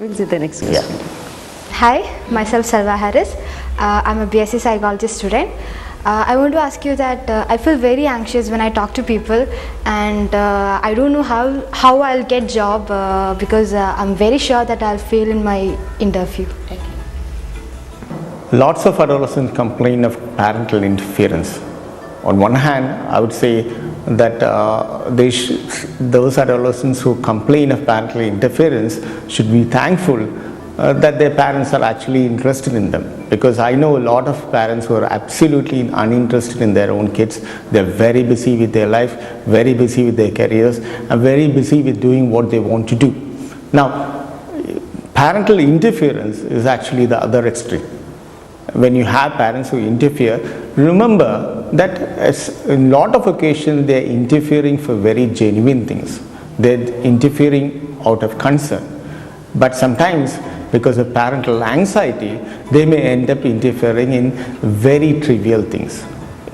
We'll see the next question. Hi, myself Salva Harris. I'm a BSc Psychology student. I want to ask you that I feel very anxious when I talk to people, and I don't know how I'll get job because I'm very sure that I'll fail in my interview. Lots of adolescents complain of parental interference. On one hand, I would say that those adolescents who complain of parental interference should be thankful that their parents are actually interested in them, because I know a lot of parents who are absolutely uninterested in their own kids. They're very busy with their life, very busy with their careers, and very busy with doing what they want to do. Now, parental interference is actually the other extreme. When you have parents who interfere, remember that in a lot of occasions they are interfering for very genuine things. They're interfering out of concern. But sometimes, because of parental anxiety, they may end up interfering in very trivial things.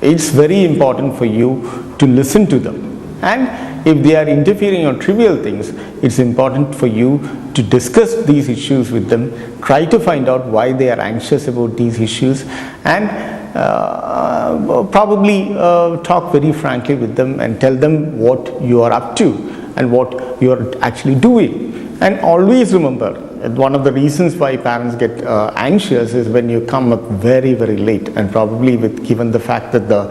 It's very important for you to listen to them. And if they are interfering on trivial things, it's important for you to discuss these issues with them, try to find out why they are anxious about these issues, and probably talk very frankly with them and tell them what you are up to and what you are actually doing. And always remember, one of the reasons why parents get anxious is when you come up very, very late, and probably given the fact that the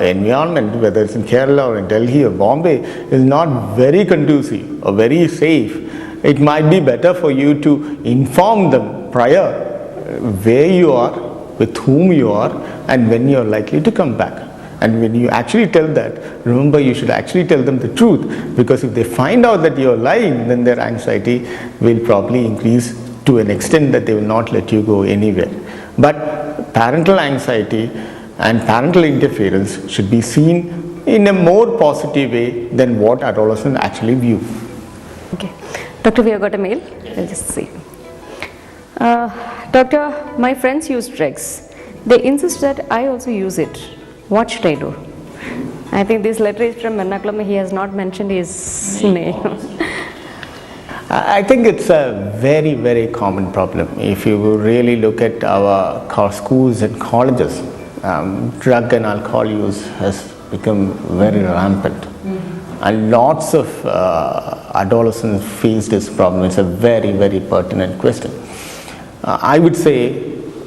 environment, whether it's in Kerala or in Delhi or Bombay, is not very conducive or very safe. It might be better for you to inform them prior where you are, with whom you are, and when you are likely to come back. And when you actually tell that, remember, you should actually tell them the truth, because if they find out that you are lying, then their anxiety will probably increase to an extent that they will not let you go anywhere. But parental anxiety and parental interference should be seen in a more positive way than what adolescents actually view. Okay. Doctor, we have got a mail. I'll just see. Doctor, my friends use drugs. They insist that I also use it. What should I do? I think this letter is from Ernakulam. He has not mentioned his name. I think it's a very, very common problem. If you really look at our schools and colleges, drug and alcohol use has become very rampant. And lots of adolescents face this problem. It's a very, very pertinent question. I would say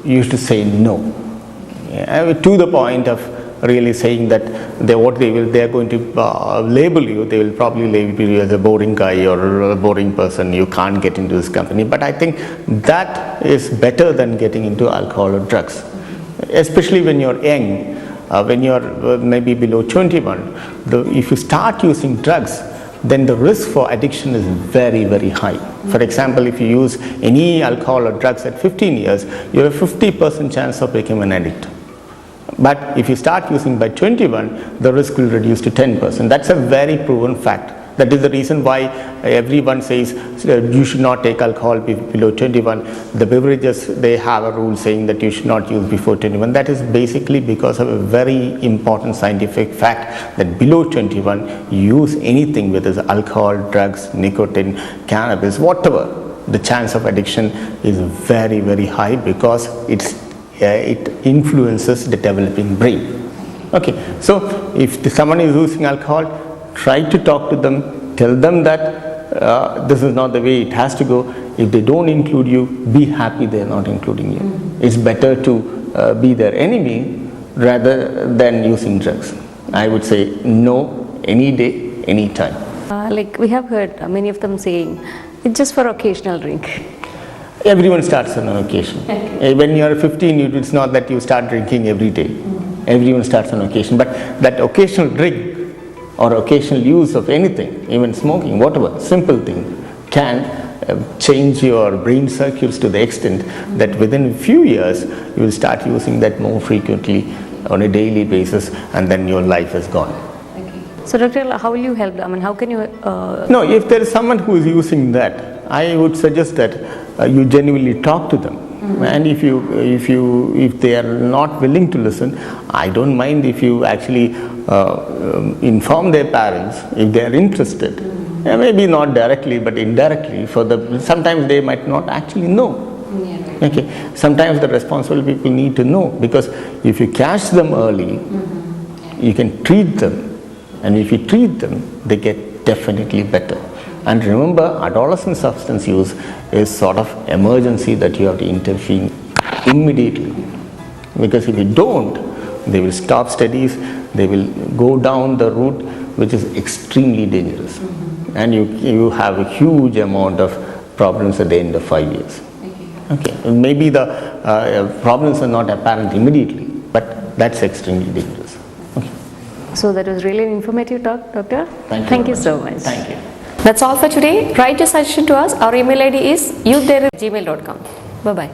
you should say no, to the point of really saying that they are going to label you. They will probably label you as a boring guy or a boring person. You can't get into this company. But I think that is better than getting into alcohol or drugs, especially when you're young. When you're maybe below 21, if you start using drugs, then the risk for addiction is very, very high. For example, if you use any alcohol or drugs at 15 years, you have a 50% chance of becoming an addict. But if you start using by 21, the risk will reduce to 10%. That's a very proven fact. That is the reason why everyone says you should not take alcohol below 21. The beverages, they have a rule saying that you should not use before 21. That is basically because of a very important scientific fact that below 21, you use anything, whether it's alcohol, drugs, nicotine, cannabis, whatever, the chance of addiction is very, very high, because it influences the developing brain. Okay, so if someone is using alcohol, try to talk to them, tell them that this is not the way it has to go. If they don't include you, be happy they're not including you. It's better to be their enemy rather than using drugs. I would say no, any day, any time. Like we have heard many of them saying, it's just for occasional drink. Everyone starts on an occasion. When you're 15, it's not that you start drinking every day. Everyone starts on occasion. But that occasional drink or occasional use of anything, even smoking, whatever, simple thing, can change your brain circuits to the extent that within a few years, you will start using that more frequently on a daily basis, and then your life is gone. So Dr. how will you help them? I mean, how can you... No, if there is someone who is using that, I would suggest that you genuinely talk to them. And if they are not willing to listen, I don't mind if you actually inform their parents, if they are interested, Maybe not directly, but indirectly. Sometimes they might not actually know. Okay. Sometimes the responsible people need to know, because if you catch them early, you can treat them, and if you treat them, they get definitely better. And remember, adolescent substance use is sort of emergency that you have to intervene immediately, because if you don't, they will stop studies, they will go down the route which is extremely dangerous, and you have a huge amount of problems at the end of 5 years. Okay, maybe the problems are not apparent immediately, but that's extremely dangerous. Okay. So that was really an informative talk, Doctor. Thank you so much. Thank you. That's all for today. Write your suggestion to us. Our email ID is youthdiary@gmail.com. Bye-bye.